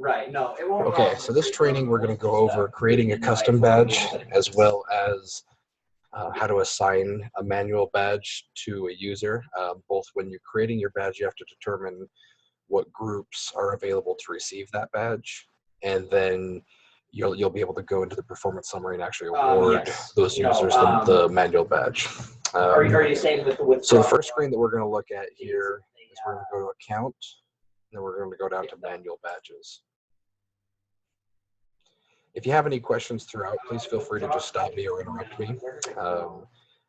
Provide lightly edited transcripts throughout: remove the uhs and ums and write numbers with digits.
Right, no, it won't. Okay, so this training we're going to go over creating a custom badge as well as how to assign a manual badge to a user. Both when you're creating your badge, you have to determine what groups are available to receive that badge, and then you'll be able to go into the performance summary and actually award those users the manual badge. Are you saying with so the first screen that we're going to look at here is we're going to go to account, and then we're going to go down to manual badges. If you have any questions throughout, please feel free to just stop me or interrupt me.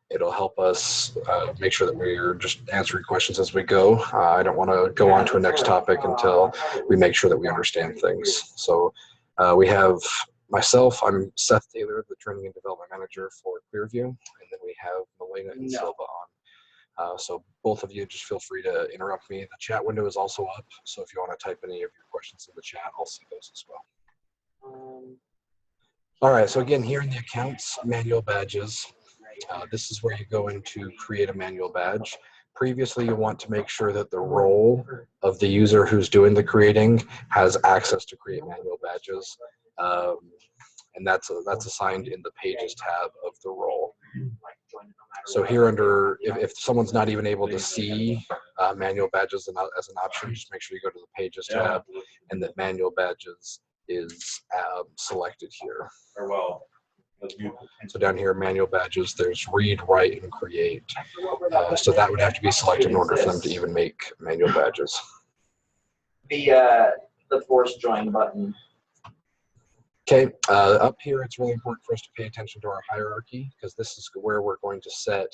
It'll help us make sure that we're just answering questions as we go. I don't want to go on to a next topic until we make sure that we understand things. So we have myself, I'm Seth Taylor, the Training and Development Manager for Clearview, and then we have Milena and Silva on. So both of you just feel free to interrupt me. The chat window is also up, so if you want to type any of your questions in the chat, I'll see those as well. All right, so again, here in the accounts, manual badges, this is where you go in to create a manual badge. Previously, you want to make sure that the role of the user who's doing the creating has access to create manual badges. And that's assigned in the Pages tab of the role. So here under, if someone's not even able to see manual badges as an option, just make sure you go to the Pages tab and that manual badges is selected here. So down here, manual badges, there's read, write, and create. So that would have to be selected in order for them to even make manual badges. The force join button. Okay, up here, it's really important for us to pay attention to our hierarchy, because this is where we're going to set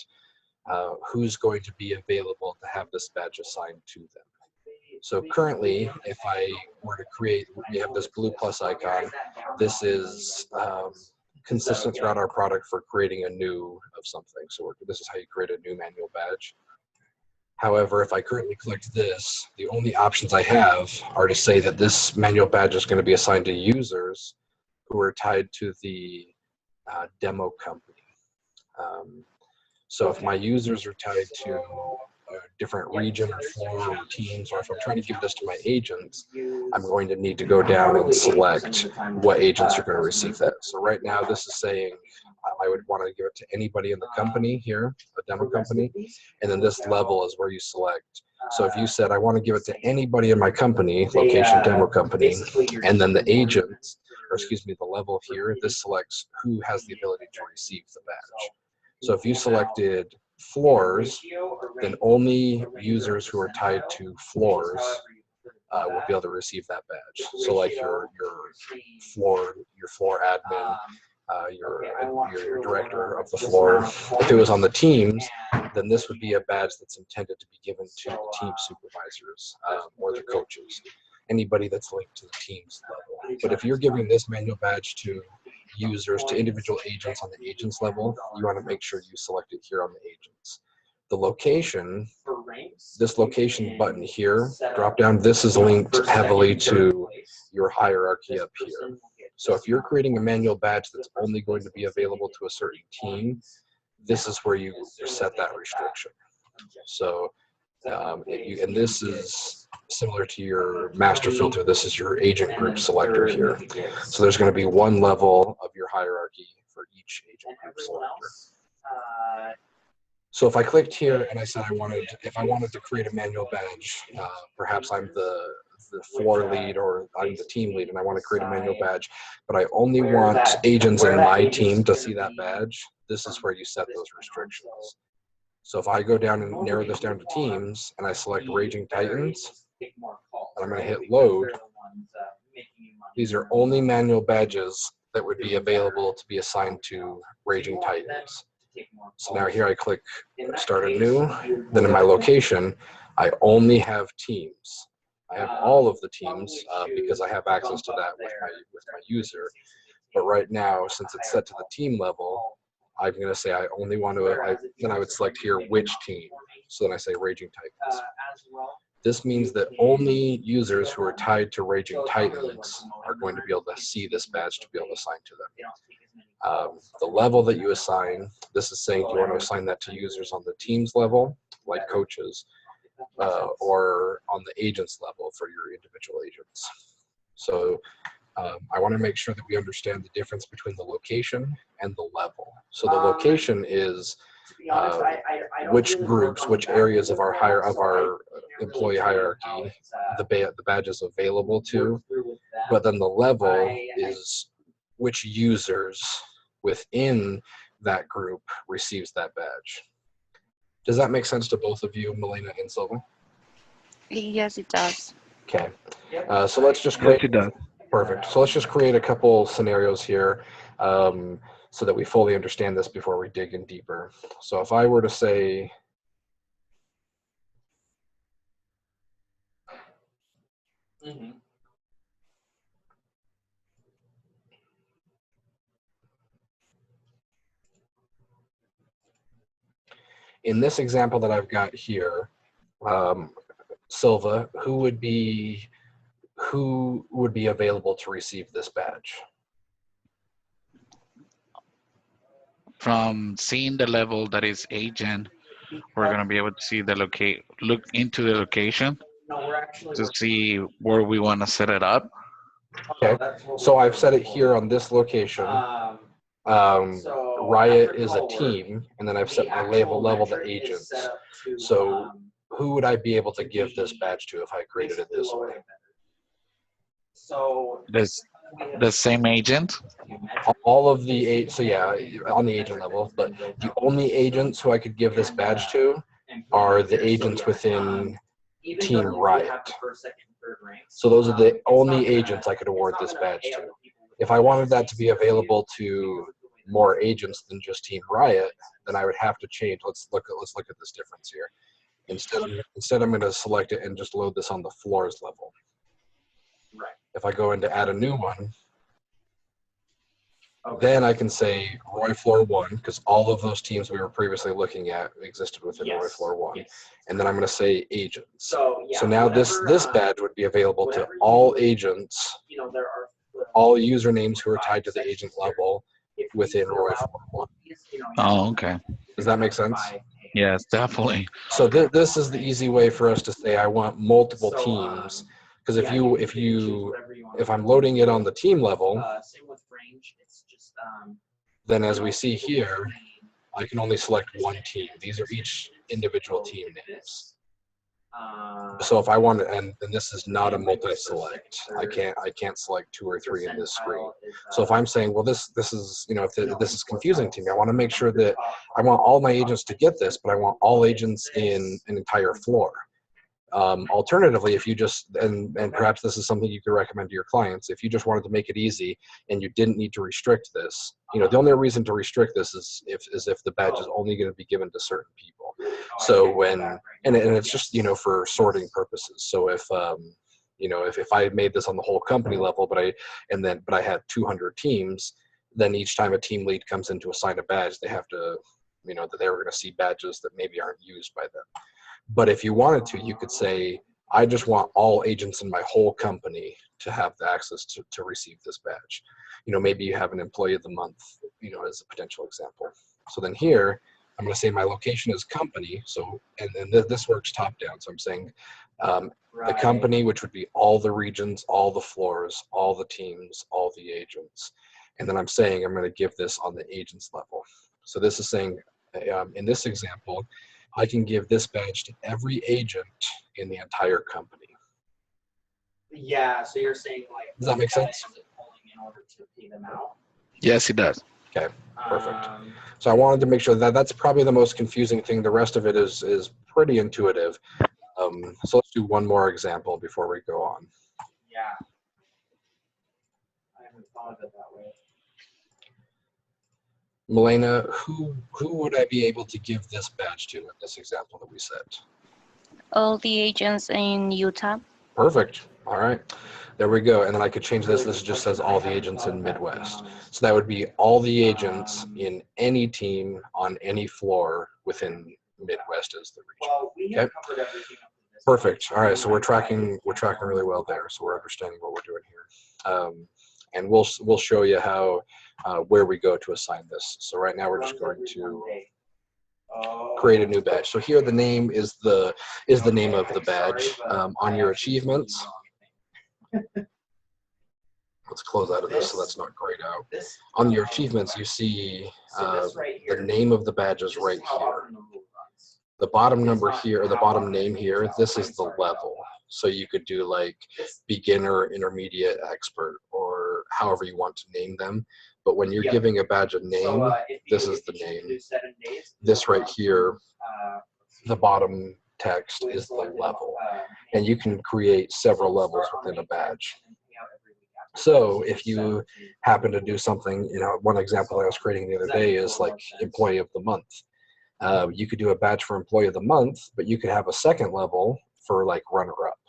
who's going to be available to have this badge assigned to them. So currently, if I were to create, we have this blue plus icon. This is consistent throughout our product for creating a new of something. So this is how you create a new manual badge. However, if I currently click this, the only options I have are to say that this manual badge is going to be assigned to users who are tied to the demo company. So if my users are tied to a different region or floor or teams, or if I'm trying to give this to my agents, I'm going to need to go down and select what agents are going to receive that. So right now this is saying I would want to give it to anybody in the company here, a demo company, and then this level is where you select. So if you said I want to give it to anybody in my company, location demo company, and then the agents, or excuse me, the level here, this selects who has the ability to receive the badge. So if you selected floors, then only users who are tied to floors will be able to receive that badge. So like your floor admin, your director of the floor. If it was on the teams, then this would be a badge that's intended to be given to the team supervisors or the coaches, anybody that's linked to the team's level. But if you're giving this manual badge to users, to individual agents on the agents level, you want to make sure you select it here on the agents. The location, this location button here, drop down, this is linked heavily to your hierarchy up here. So if you're creating a manual badge that's only going to be available to a certain team, this is where you set that restriction. So, and this is similar to your master filter. This is your agent group selector here. So there's going to be one level of your hierarchy for each agent group selector. So if I clicked here and I said if I wanted to create a manual badge, perhaps I'm the floor lead or I'm the team lead and I want to create a manual badge, but I only want agents in my team to see that badge, this is where you set those restrictions. So if I go down and narrow this down to teams and I select Raging Titans, and I'm going to hit load, these are only manual badges that would be available to be assigned to Raging Titans. So now here I click start anew, then in my location, I only have teams. I have all of the teams because I have access to that with my user. But right now, since it's set to the team level, I'm going to say I only want to, then I would select here which team. So then I say Raging Titans. This means that only users who are tied to Raging Titans are going to be able to see this badge to be able to assign to them. The level that you assign, this is saying do you want to assign that to users on the team's level, like coaches, or on the agents level for your individual agents. So I want to make sure that we understand the difference between the location and the level. So the location is To be honest, I don't which really groups, work on which the areas of our back end, so employee can't really tell hierarchy you how the badge is available to. work through with them. But then the level I- is which users within that group receives that badge. Does that make sense to both of you, Melina and Silva? Yes, it does. Okay. Yep. So let's just Yes, create. it does. Perfect. So let's just create a couple scenarios here so that we fully understand this before we dig in deeper. So if I were to say, Mhm. in this example that I've got here, Silva, who would be available to receive this badge? From seeing the level that is agent, we're going to be able to see the look into the location No, we're actually to working see where we want to set it up. Okay. That's what So we're I've set it looking here for. on this location. So Riot after is a cohort, team, and then I've the set my actual level to metric is agents. set up to, So who would I be able to give this be badge to if I created it this way? So This the same agent. All of the so yeah, on the agent level, but the only agents who I could give this badge to are the agents within Team Riot. So those are the only agents I could award this badge to. If I wanted that to be available to more agents than just Team Riot, then I would have to change. Let's look at this difference here. Instead, I'm going to select it and just load this on the floors level. Right. If I go into add a new one, then I can say Roy Floor 1, because all of those teams we were previously looking at existed within Roy Floor 1. Yes. And then I'm going to say agents. So now this badge would be available to all agents, there are all usernames who are tied to the agent level within Roy Floor 1. Oh, okay. Does that make sense? Yes, definitely. So this is the easy way for us to say I want multiple teams, because if I'm loading it on the team level, Same with range. It's just then as we see here, I can only select one team. These are each individual team names. So if I want to, and this is not a multi-select, I can't select 2 or 3 in this screen. So if I'm saying, well, this is, if this is confusing to me, I want to make sure that I want all my agents to get this, but I want all agents in an entire floor. Alternatively, if you just, and perhaps this is something you could recommend to your clients, if you just wanted to make it easy and you didn't need to restrict this, the only reason to restrict this is if the badge is only going to be given to certain people. So when, and it's just, for sorting purposes. So if I made this on the whole company level, but I had 200 teams, then each time a team lead comes in to assign a badge, they have to, that they were going to see badges that maybe aren't used by them. But if you wanted to, you could say, I just want all agents in my whole company to have the access to receive this badge. Maybe you have an employee of the month, as a potential example. So then here, I'm going to say my location is company. So, and this works top down. So I'm saying the company, which would be all the regions, all the floors, all the teams, all the agents. And then I'm saying I'm going to give this on the agents level. So this is saying, in this example, I can give this badge to every agent in the entire company. Yeah, so you're saying like, does that make sense? In order to pay them out. Yes, it does. Okay, perfect. So I wanted to make sure that that's probably the most confusing thing. The rest of it is pretty intuitive. So let's do one more example before we go on. Yeah. I haven't thought of it that way. Melina, who would I be able to give this badge to in this example that we set? All the agents in Utah. Perfect. All right. There we go. And then I could change this. This just says all the agents in Midwest. So that would be all the agents in any team on any floor within Midwest as the region. Okay. Perfect. All right. So we're tracking really well there. So we're understanding what we're doing here. And we'll show you how where we go to assign this. So right now we're just going to create a new badge. So here the name is the name of the badge on your achievements. let's close out of this so that's not grayed out. This On your achievements, you see so this right the here, name of the badge is this right is how here. often the move runs. The bottom It's number not here, or the how bottom often name it here, moves this out. is I'm the sorry about level. that. So you could do like This- beginner, intermediate, expert, or however you want to name them. But when you're Yep. giving a badge a name, So, if this you- is if the you choose to name. do 7 days, This you'll right here, let's see, the bottom text we've is the selected, level. name. And you can create several So we'll levels start on within a the 10th badge. and then pay out every week after So that. if you 17. happen to do something, one example I was creating the other day is like employee of the month. You could do a badge for employee of the month, but you could have a second level for like runner up.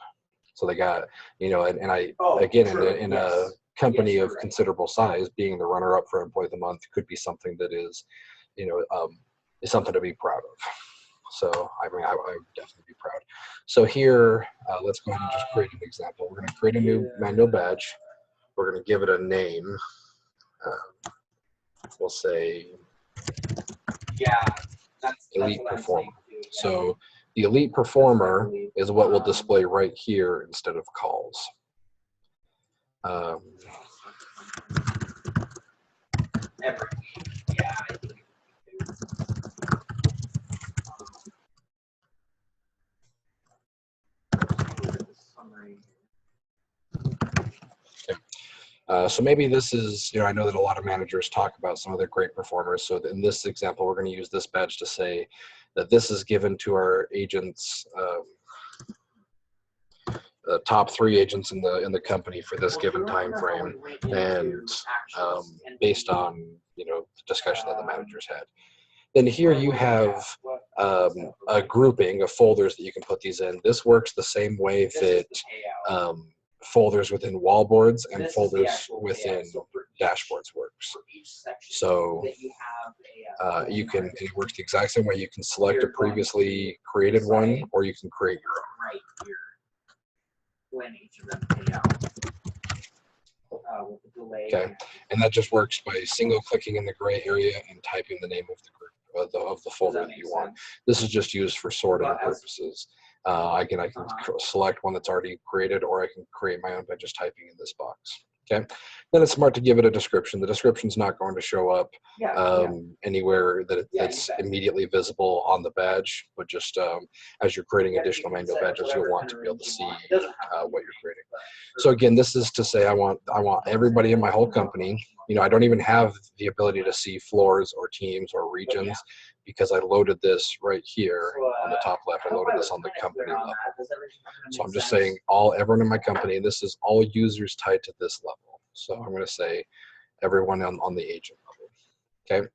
So they got, and I, Oh, again, true, in a yes. company Yes, of you're right. considerable size, being the runner up for employee of the month could be something that is, is something to be proud of. So, I mean, I would definitely be proud. So here, let's go ahead and just create an example. We're going to create a new manual badge. We're going to give it a name. We'll say Yeah, that's Elite what I'm Performer. saying too, yeah. So the Elite Performer is what we'll display right here instead of calls. Every week, yeah. I think we do. Summary. So maybe this is, I know that a lot of managers talk about some of their great performers. So in this example, we're going to use this badge to say that this is given to our agents, the top 3 agents in the company for this given time frame, and based on the discussion that the managers had. Then here you have a grouping of folders that you can put these in. This works the same way that folders within wallboards and folders within dashboards works. So you can, it works the exact same way. You can select a previously created one, or you can create your own. Right here. When each of them pay out. With the delay. Okay, and that just works by single clicking in the gray area and typing the name of the group of the folder that you want. This is just used for sorting purposes. I can select one that's already created, or I can create my own by just typing in this box. Okay, then it's smart to give it a description. The description's not going to show up anywhere that's immediately visible on the badge, but just as you're creating additional manual badges, you'll want to be able to see what you're creating. So again, this is to say I want everybody in my whole company. I don't even have the ability to see floors or teams or regions because I loaded this right here on the top left. I loaded this on the company level. So I'm just saying everyone in my company, and this is all users tied to this level. So I'm going to say everyone on the agent level. Okay.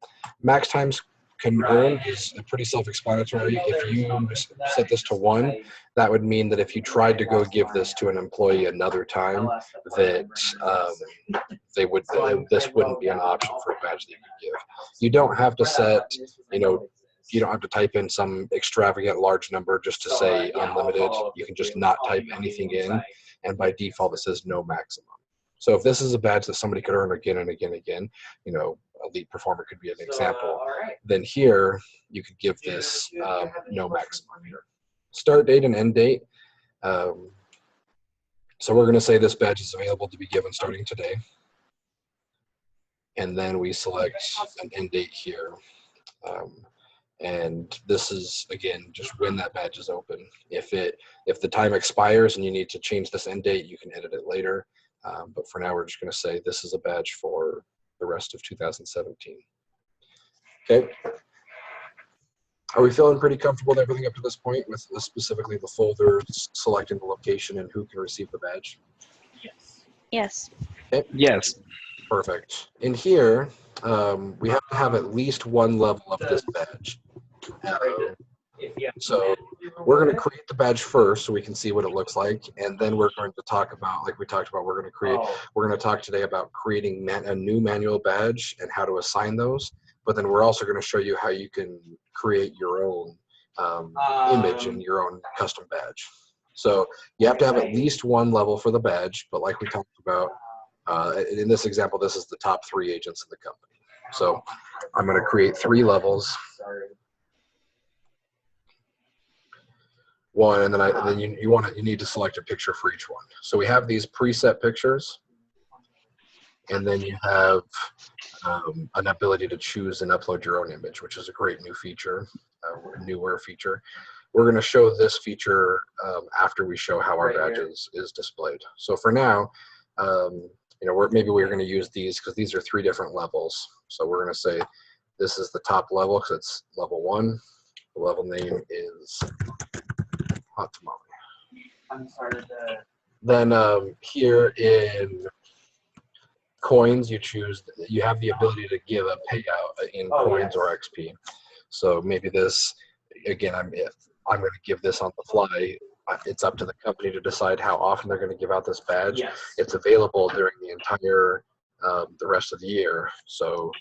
Max times can earn is pretty self-explanatory. If you set this to 1, that would mean that if you tried to go give this to an employee another time, that this wouldn't be an option for a badge that you could give. You don't have to set, you don't have to type in some extravagant large number just to say unlimited. You can just not type anything in, and by default it says no maximum. So if this is a badge that somebody could earn again and again and again, Elite Performer could be an example, then here you could give this no maximum here. Start date and end date. So we're going to say this badge is available to be given starting today. And then we select an end date here. And this is, again, just when that badge is open. If the time expires and you need to change this end date, you can edit it later. But for now, we're just going to say this is a badge for the rest of 2017. Okay. Are we feeling pretty comfortable with everything up to this point, with specifically the folders, selecting the location, and who can receive the badge? Yes. Yes. Okay. Yes. Perfect. In here, we have to have at least 1 level of this badge. So we're going to create the badge first so we can see what it looks like, and then we're going to talk about, like we talked about, we're going to talk today about creating a new manual badge and how to assign those, but then we're also going to show you how you can create your own image and your own custom badge. So you have to have at least 1 level for the badge, but like we talked about, in this example, this is the top 3 agents in the company. So I'm going to create 3 levels. 1, and then you need to select a picture for each one. So we have these preset pictures. And then you have an ability to choose and upload your own image, which is a great new feature, a newer feature. We're going to show this feature after we show how our badge is displayed. So for now, you know, maybe we're going to use these because these are 3 different levels. So we're going to say this is the top level because it's level 1. The level name is Hot Tamale. I'm sorry. Then here in coins, you have the ability to give a payout in coins or XP. So maybe this, again, I'm going to give this on the fly. It's up to the company to decide how often they're going to give out this badge. Yes. It's available during the entire, the rest of the year. So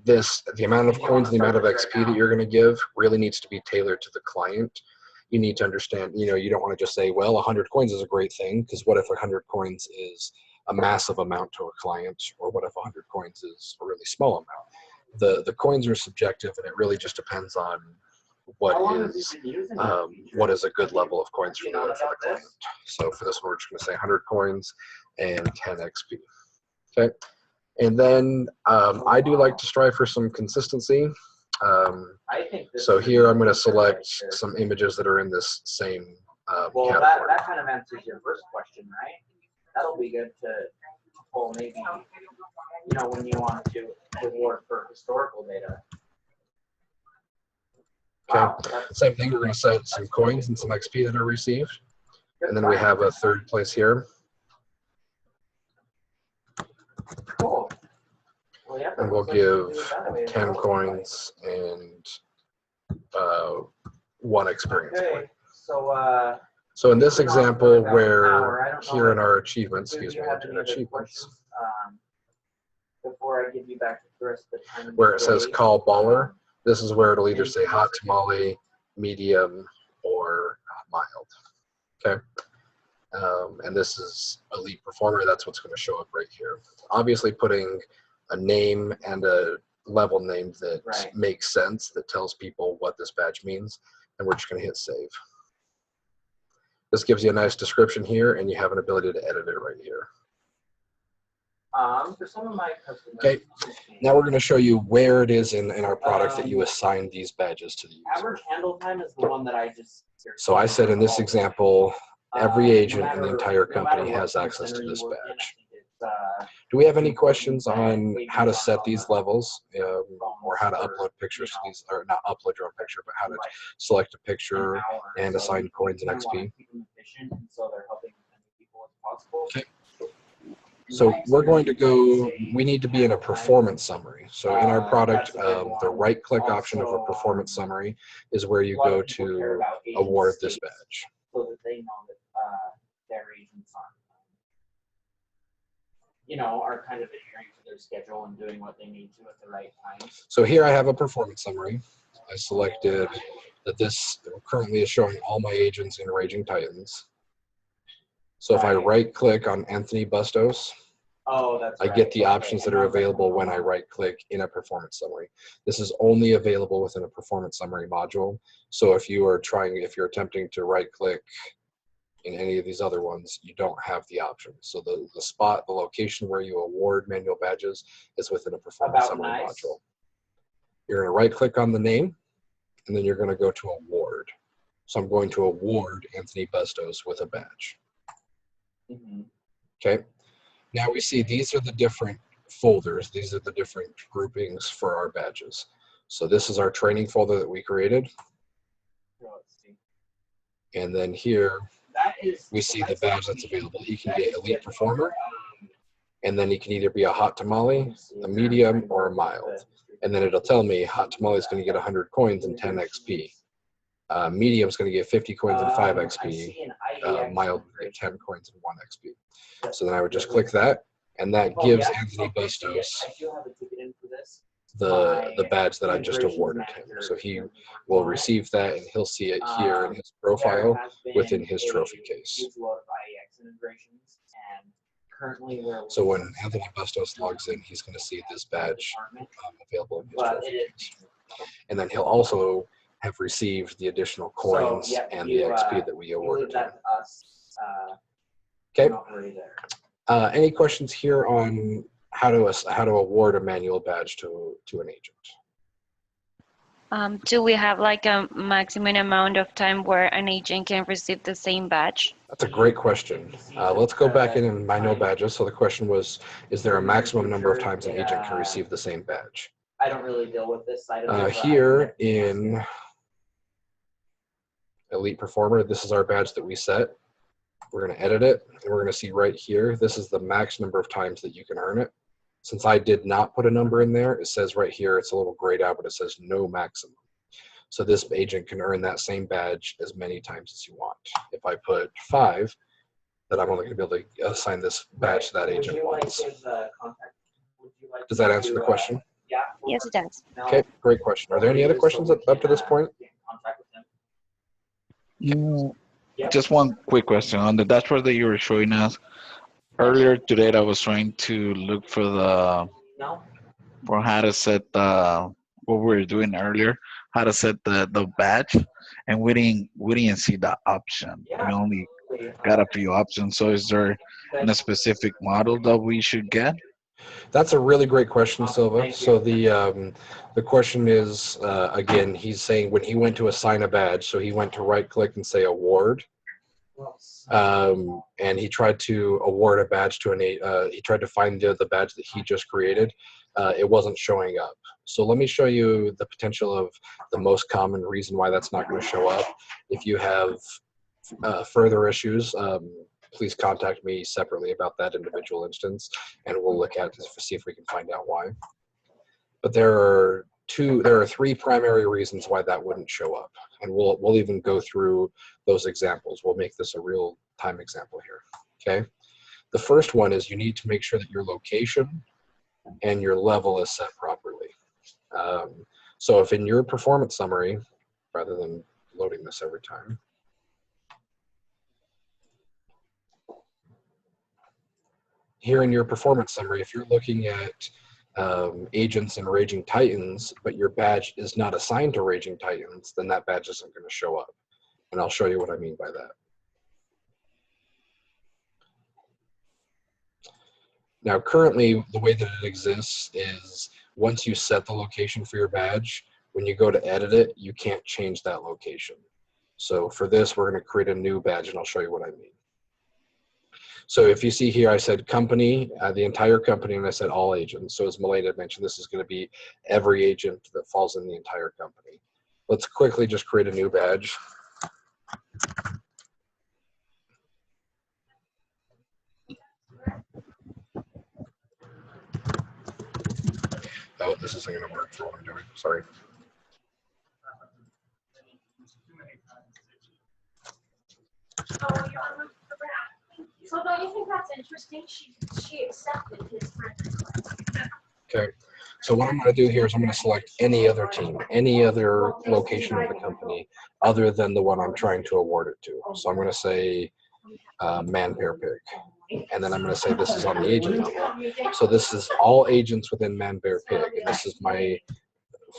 the amount of coins, the amount of XP that you're going to give really needs to be tailored to the client. You need to understand, you know, you don't want to just say, well, 100 coins is a great thing, because what if 100 coins is a massive amount to a client, or what if 100 coins is a really small amount? The coins are subjective, and it really just depends on what is a good level of coins for the client. So for this one, we're just going to say 100 coins and 10 XP. Okay, and then I do like to strive for some consistency. So here I'm going to select some images that are in this same well, category. that kind of answers your first question, right? That'll be good to pull maybe, you know, when you want to reward for historical data. Okay, Wow, same thing, we're going to set some coins and some XP that are received. And then we have a 3rd place here. cool. Well, yeah, And we'll give 10 coins and 1 experience Okay, point. so in this example, where I don't know here in if- our achievements, do excuse you me, have any in other achievements, questions, before I give you back the rest of the time? of where the it says day? call baller, this is where it'll either say hot tamale, medium, or mild. Okay. And this is elite performer. That's what's going to show up right here. Obviously, putting a name and a level name that makes sense, that tells people what this badge means, and we're just going to hit save. This gives you a nice description here, and you have an ability to edit it right here. For some of my customers. Okay, now we're going to show you where it is in our product that you assign these badges to the user. Average handle time is the one that I just. So I said in this example, every agent in the entire no matter company what has access to center this you work in, I badge. think it's, Do we have any questions on how to set these levels, or how to upload pictures to these, or not upload your own picture, but how to select a picture an hour. and So assign you coins and kinda wanna XP? keep them efficient, and so they're helping as many people as possible. Okay. So we're going to go, we need to be in a performance summary. So in our product, the right-click option of a performance summary is where you go to award this badge. So that they know that their agents are kind of adhering to their schedule and doing what they need to at the right times. So here I have a performance summary. I selected that this currently is showing all my agents in Raging Titans. So if I right-click on Anthony Bustos, I get the options that are available when I right-click in a performance summary. This is only available within a performance summary module. So if you're attempting to right-click in any of these other ones, you don't have the option. So the location where you award manual badges is within a performance summary module. You're going to right-click on the name, and then you're going to go to award. So I'm going to award Anthony Bustos with a badge. Okay. Now we see these are the different folders. These are the different groupings for our badges. So this is our training folder that we created. And then here we see the badge that's available. He can get elite performer, and then he can either be a hot tamale, a medium, or a mild. And then it'll tell me hot tamale is going to get 100 coins and 10 XP. Medium is going to get 50 coins and 5 XP. Mild will get 10 coins and 1 XP. So then I would just click that, and that gives Anthony Bustos the badge that I just awarded him. So he will receive that, and he'll see it here in his profile within his trophy case. So when Anthony Bustos logs in, he's going to see this badge available in his trophy case. And then he'll also have received the additional coins and the XP that we awarded him. Okay. Any questions here on how to award a manual badge to an agent. Do we have like a maximum amount of time where an agent can receive the same badge? That's a great question. Let's go back in manual badges. So the question was, is there a maximum number of times an agent can receive the same badge? I don't really deal with this side of it. Here in Elite Performer, this is our badge that we set. We're going to edit it, and we're going to see right here, this is the max number of times that you can earn it. Since I did not put a number in there, it says right here, it's a little grayed out, but it says no maximum. So this agent can earn that same badge as many times as you want. If I put 5, then I'm only going to be able to assign this badge to that agent once. Does that answer the question? Yes, it does. Okay, great question. Are there any other questions up to this point? Just one quick question on the dashboard that you were showing us earlier today. I was trying to look for how to set what we were doing earlier, how to set the badge, and we didn't see the option. We only got a few options. So is there a specific model that we should get? That's a really great question, Silva. So the question is, again, he's saying when he went to assign a badge, so he went to right click and say award, and he tried to award a badge to he tried to find the badge that he just created. It wasn't showing up. So let me show you the potential of the most common reason why that's not going to show up. If you have further issues, please contact me separately about that individual instance, and we'll look at it to see if we can find out why. But there are 3 primary reasons why that wouldn't show up, and we'll even go through those examples. We'll make this a real-time example here. Okay. The first one is you need to make sure that your location and your level is set properly. So if in your performance summary, rather than loading this every time, here in your performance summary, if you're looking at agents in Raging Titans, but your badge is not assigned to Raging Titans, then that badge isn't going to show up. And I'll show you what I mean by that. Now, currently, the way that it exists is once you set the location for your badge, when you go to edit it, you can't change that location. So for this, we're going to create a new badge, and I'll show you what I mean. So if you see here, I said company, the entire company, and I said all agents. So as Milena mentioned, this is going to be every agent that falls in the entire company. Let's quickly just create a new badge. Oh, this isn't going to work for what I'm doing. Sorry. So don't you think that's interesting? She accepted his friend request. Okay. So what I'm going to do here is I'm going to select any other team, any other location of the company other than the one I'm trying to award it to. So I'm going to say Man Bear Pig. And then I'm going to say this is on the agent level. So this is all agents within Man Bear Pig. And this is my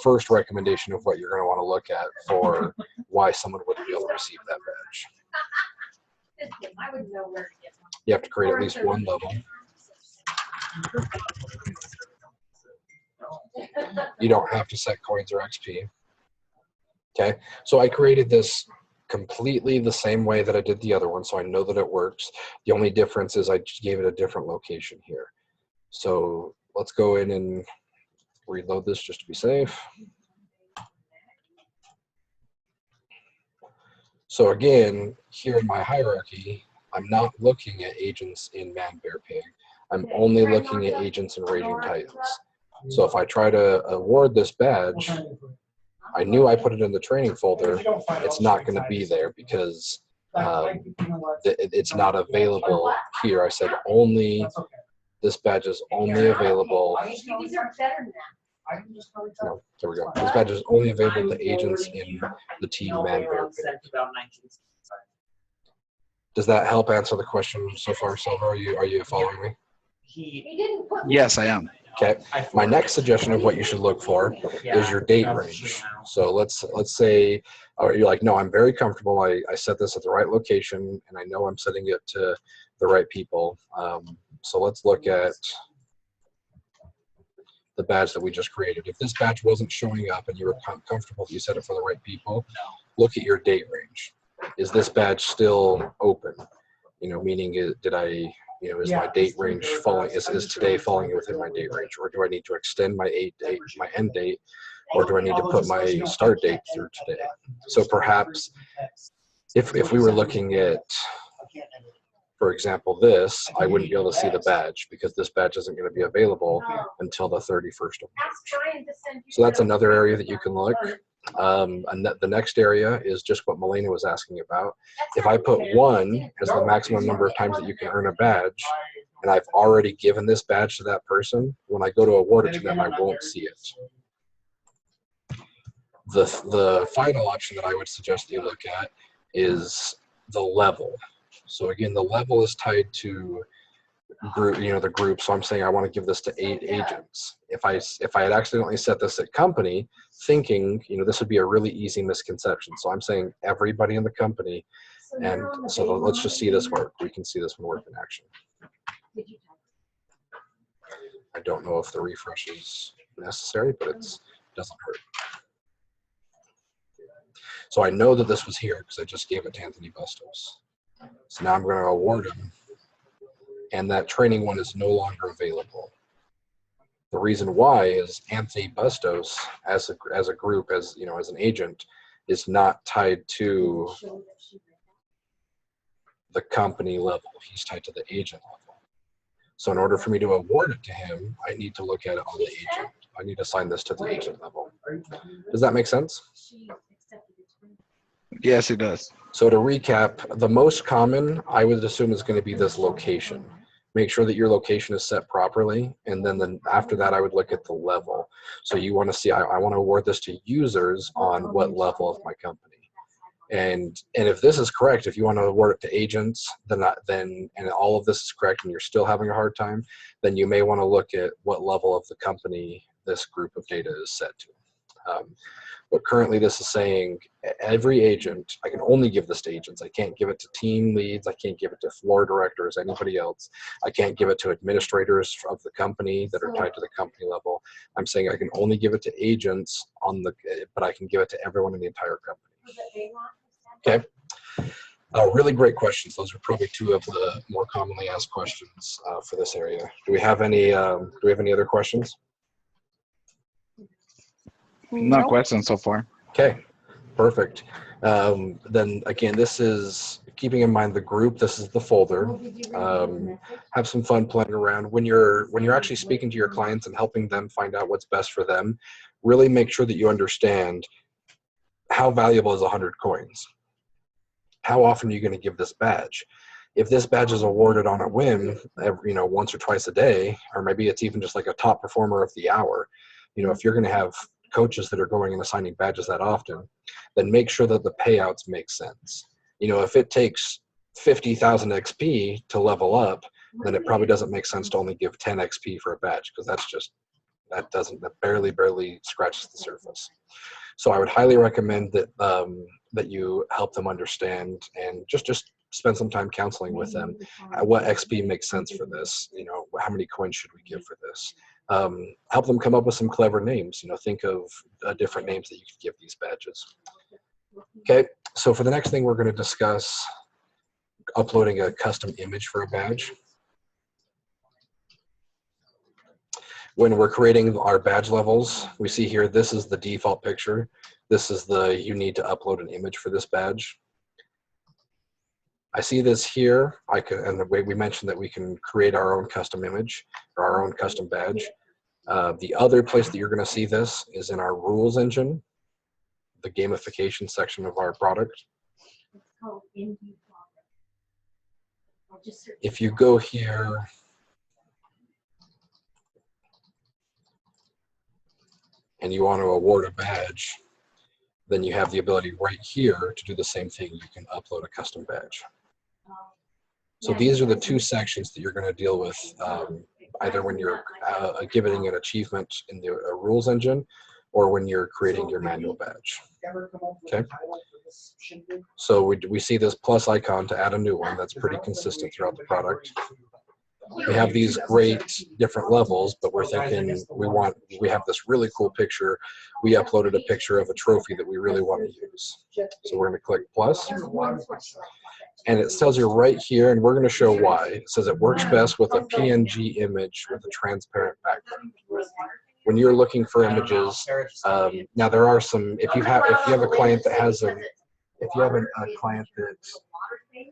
first recommendation of what you're going to want to look at for why someone wouldn't be able to receive that badge. I wouldn't know where to get one. You have to create at least one level. You don't have to set coins or XP. Okay, so I created this completely the same way that I did the other one, so I know that it works. The only difference is I just gave it a different location here. So let's go in and reload this just to be safe. So again, here in my hierarchy, I'm not looking at agents in Man Bear Pig. I'm only looking at agents in Raging Titans. So if I try to award this badge, I knew I put it in the training folder. It's not going to be there because it's not available here. I said only, this badge is only available. These are better than that. No, there we go. This badge is only available to agents in the team Man Bear Pig. Does that help answer the question so far, Silva? Are you following me? He didn't put. Yes, I am. Okay. My next suggestion of what you should look for is your date range. So let's say you're like, no, I'm very comfortable. I set this at the right location, and I know I'm setting it to the right people. So let's look at the badge that we just created. If this badge wasn't showing up and you were comfortable that you set it for the right people, look at your date range. Is this badge still open? You know, meaning did I, you know, is my date range falling, is today falling within my date range, or do I need to extend my end date, or do I need to put my start date through today? So perhaps if we were looking at, for example, this, I wouldn't be able to see the badge because this badge isn't going to be available until the 31st of March. So that's another area that you can look. And the next area is just what Melena was asking about. If I put 1 as the maximum number of times that you can earn a badge, and I've already given this badge to that person, when I go to award it to them, I won't see it. The final option that I would suggest you look at is the level. So again, the level is tied to group, you know, the group. So I'm saying I want to give this to 8 agents. If I had accidentally set this at company, thinking, you know, this would be a really easy misconception. So I'm saying everybody in the company, and so let's just see this work. We can see this one work in action. I don't know if the refresh is necessary, but it doesn't hurt. So I know that this was here because I just gave it to Anthony Bustos. So now I'm going to award him, and that training one is no longer available. The reason why is Anthony Bustos, as a group, as you know, as an agent, is not tied to the company level. He's tied to the agent level. So in order for me to award it to him, I need to look at it on the agent. I need to assign this to the agent level. Does that make sense? Yes, it does. So to recap, the most common, I would assume, is going to be this location. Make sure that your location is set properly, and then after that, I would look at the level. So you want to see, I want to award this to users on what level of my company. And if this is correct, if you want to award it to agents, then and all of this is correct, and you're still having a hard time, then you may want to look at what level of the company this group of data is set to. But currently this is saying every agent, I can only give this to agents. I can't give it to team leads. I can't give it to floor directors, anybody else. I can't give it to administrators of the company that are tied to the company level. I'm saying I can only give it to agents but I can give it to everyone in the entire company. Okay. Really great questions. Those are probably 2 of the more commonly asked questions for this area. Do we have any other questions? No questions so far. Okay, perfect. Then again, this is keeping in mind the group. This is the folder. Have some fun playing around when you're actually speaking to your clients and helping them find out what's best for them. Really make sure that you understand how valuable is 100 coins. How often are you going to give this badge? If this badge is awarded on a whim, once or twice a day, or maybe it's even just like a top performer of the hour. If you're going to have coaches that are going and assigning badges that often, then make sure that the payouts make sense. If it takes 50,000 XP to level up, then it probably doesn't make sense to only give 10 XP for a badge, because that barely scratches the surface. So I would highly recommend that you help them understand and just spend some time counseling with them. What XP makes sense for this? How many coins should we give for this? Help them come up with some clever names. Think of different names that you could give these badges. Okay, so for the next thing, we're going to discuss uploading a custom image for a badge. When we're creating our badge levels, we see here, this is the default picture. This is you need to upload an image for this badge. I see this here. And the way we mentioned that we can create our own custom image or our own custom badge. The other place that you're going to see this is in our rules engine, the gamification section of our product. It's called Indie Blogger. If you go here, and you want to award a badge, then you have the ability right here to do the same thing. You can upload a custom badge. So these are the 2 sections that you're going to deal with either when you're giving an achievement in the rules engine or when you're creating your manual badge. Okay. So we see this plus icon to add a new one. That's pretty consistent throughout the product. We have these great different levels, but we're thinking we have this really cool picture. We uploaded a picture of a trophy that we really want to use. So we're going to click plus, and it tells you right here, and we're going to show why. It says it works best with a PNG image with a transparent background. When you're looking for images, now there are some. If you have a client that has a client that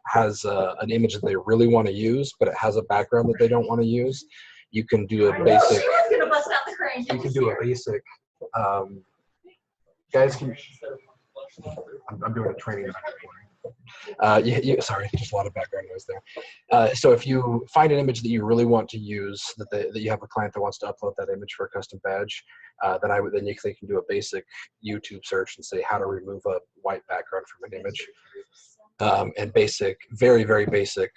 has an image that they really want to use, but it has a background that they don't want to use, you can do a basic. You can do a basic. Guys, I'm doing a training. Sorry, just a lot of background noise there. So if you find an image that you really want to use, that you have a client that wants to upload that image for a custom badge, then they can do a basic YouTube search and say how to remove a white background from an image. And very, very basic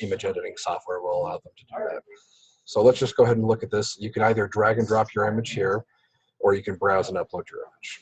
image editing software will allow them to do that. So let's just go ahead and look at this. You can either drag and drop your image here, or you can browse and upload your image.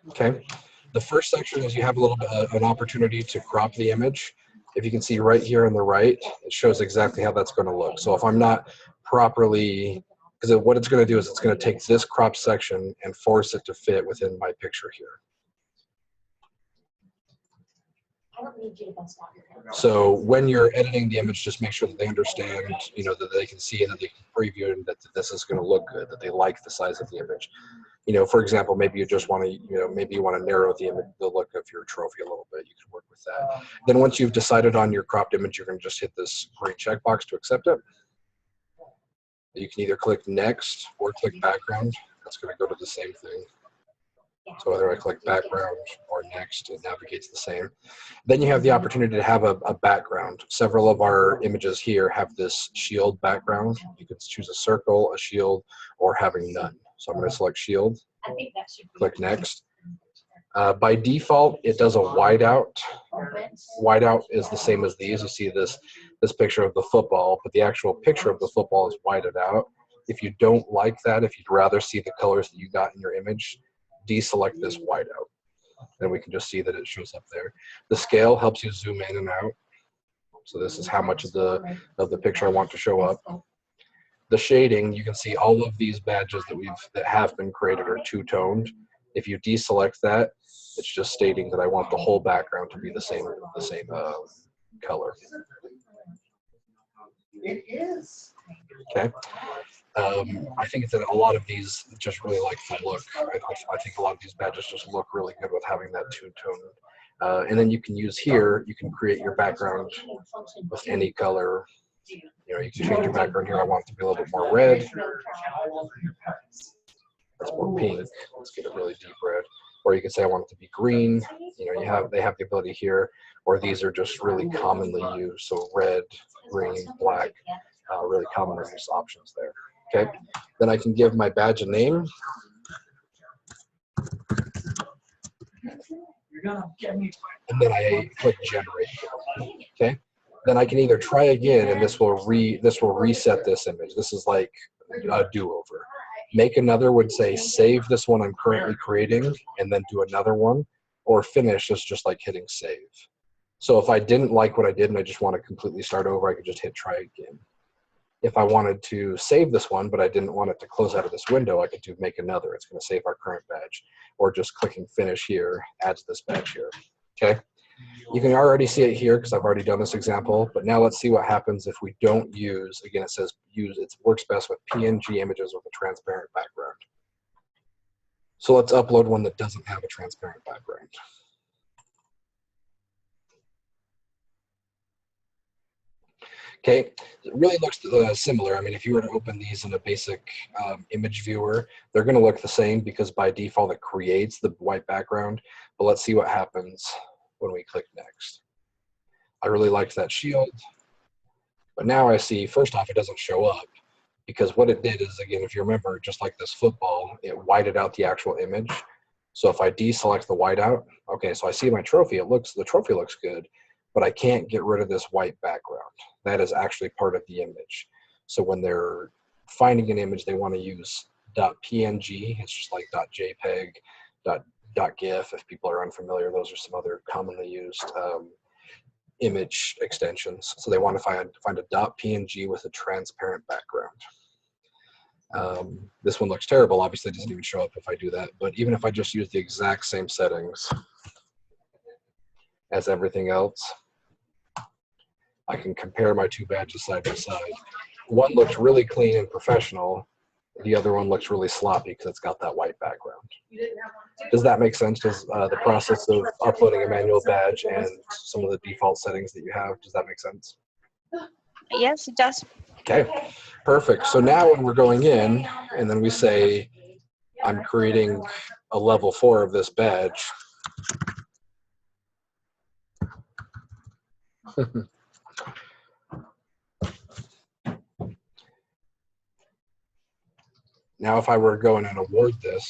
Okay. The first section is you have a little bit of an opportunity to crop the image. If you can see right here on the right, it shows exactly how that's going to look. So if I'm not properly, because what it's going to do is it's going to take this crop section and force it to fit within my picture here. So when you're editing the image, just make sure that they understand, that they can see and that they can preview and that this is going to look good, that they like the size of the image. For example, maybe you just want to, maybe you want to narrow the image, the look of your trophy a little bit. You can work with that. Then once you've decided on your cropped image, you're going to just hit this green checkbox to accept it. You can either click next or click background. That's going to go to the same thing. So whether I click background or next, it navigates the same. Then you have the opportunity to have a background. Several of our images here have this shield background. You can choose a circle, a shield, or having none. So I'm going to select shield, click next. By default, it does a whiteout. Whiteout is the same as these. You see this picture of the football, but the actual picture of the football is whited out. If you don't like that, if you'd rather see the colors that you got in your image, deselect this whiteout. And we can just see that it shows up there. The scale helps you zoom in and out. So this is how much of the picture I want to show up. The shading, you can see all of these badges that have been created are two-toned. If you deselect that, it's just stating that I want the whole background to be the same color. It is. Okay. I think that a lot of these just really like the look. I think a lot of these badges just look really good with having that two-tone. And then you can use here, you can create your background with any color. You can change your background here. I want it to be a little bit more red. That's more pink. Let's get a really deep red. Or you can say I want it to be green. They have the ability here. Or these are just really commonly used. So red, green, black, really commonly used options there. Okay. Then I can give my badge a name. And then I click generate. Okay. Then I can either try again, and this will reset this image. This is like a do-over. Make another would say save this one I'm currently creating, and then do another one, or finish is just like hitting save. So if I didn't like what I did and I just want to completely start over, I could just hit try again. If I wanted to save this one, but I didn't want it to close out of this window, I could do make another. It's going to save our current badge, or just clicking finish here adds this badge here. Okay. You can already see it here because I've already done this example, but now let's see what happens if we don't use, again, it says it works best with PNG images with a transparent background. So let's upload one that doesn't have a transparent background. Okay, it really looks similar. I mean, if you were to open these in a basic image viewer, they're going to look the same because by default it creates the white background. But let's see what happens when we click next. I really liked that shield, but now I see, first off, it doesn't show up because what it did is, again, if you remember, just like this football, it whited out the actual image. So if I deselect the whiteout, okay, so I see my trophy, the trophy looks good, but I can't get rid of this white background. That is actually part of the image. So when they're finding an image they want to use .png. It's just like .jpeg, .gif. If people are unfamiliar, those are some other commonly used image extensions. So they want to find a .png with a transparent background. This one looks terrible. Obviously, it doesn't even show up if I do that. But even if I just use the exact same settings as everything else, I can compare my two badges side by side. One looks really clean and professional. The other one looks really sloppy because it's got that white background. Does that make sense? Does the process of uploading a manual badge and some of the default settings that you have, does that make sense? Yes, it does. Okay, perfect. So now when we're going in and then we say, I'm creating a level 4 of this badge. Now, if I were to go in and award this,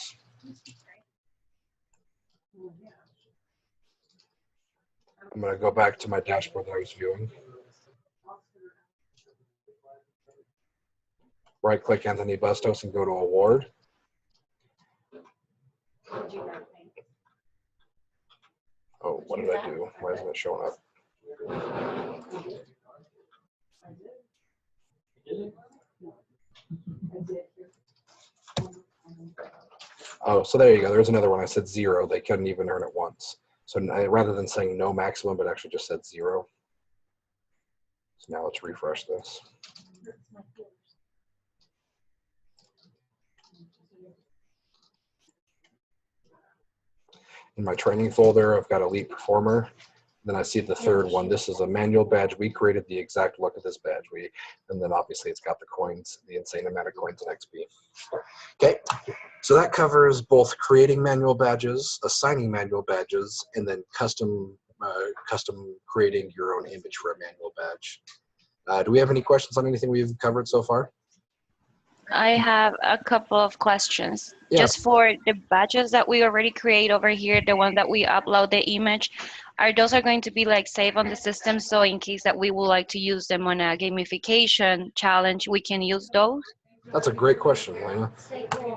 I'm going to go back to my dashboard that I was viewing. Right-click Anthony Bustos and go to award. Oh, what did I do? Why isn't it showing up? Oh, so there you go. There's another one. I said 0. They couldn't even earn it once. So rather than saying no maximum, it actually just said 0. So now let's refresh this. In my training folder, I've got Elite Performer. Then I see the third one. This is a manual badge. We created the exact look of this badge. And then obviously it's got the coins, the insane amount of coins in XP. Okay, so that covers both creating manual badges, assigning manual badges, and then custom creating your own image for a manual badge. Do we have any questions on anything we've covered so far? I have a couple of questions. Yeah. Just for the badges that we already create over here, the one that we upload the image, those are going to be like saved on the system, so in case that we would like to use them on a gamification challenge, we can use those? That's a great question, Lena.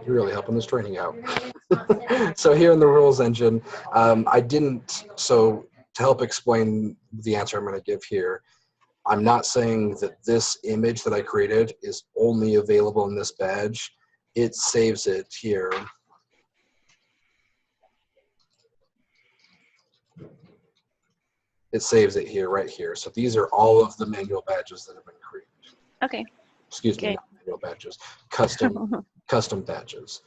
You're really helping this training out. So here in the rules engine, so to help explain the answer I'm going to give here, I'm not saying that this image that I created is only available in this badge. It saves it here. It saves it here, right here. So these are all of the manual badges that have been created. Okay. Excuse me, Okay. not manual badges, custom badges.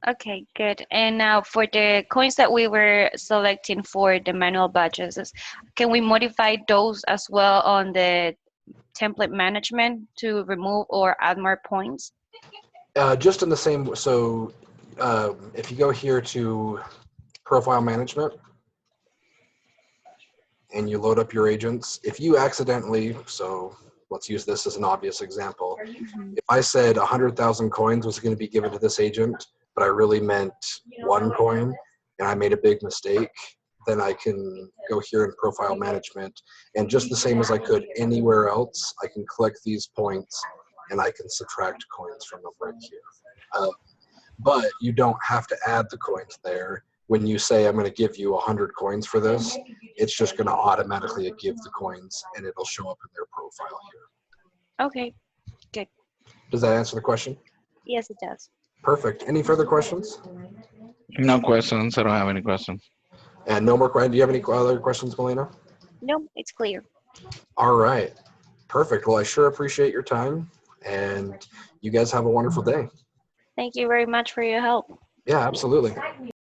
Okay, good. And now for the coins that we were selecting for the manual badges, can we modify those as well on the template management to remove or add more points? Just in the same, so if you go here to profile management and you load up your agents, if you accidentally, so let's use this as an obvious example. If I said 100,000 coins was going to be given to this agent, but I really meant 1 coin and I made a big mistake, then I can go here in profile management, and just the same as I could anywhere else, I can click these points and I can subtract coins from them right here. But you don't have to add the coins there. When you say I'm going to give you 100 coins for this, it's just going to automatically give the coins and it'll show up in their profile here. Okay, good. Does that answer the question? Yes, it does. Perfect. Any further questions? No questions. I don't have any questions. And no more questions. Do you have any other questions, Melina? No, it's clear. All right. Perfect. Well, I sure appreciate your time, and you guys have a wonderful day. Thank you very much for your help. Yeah, absolutely.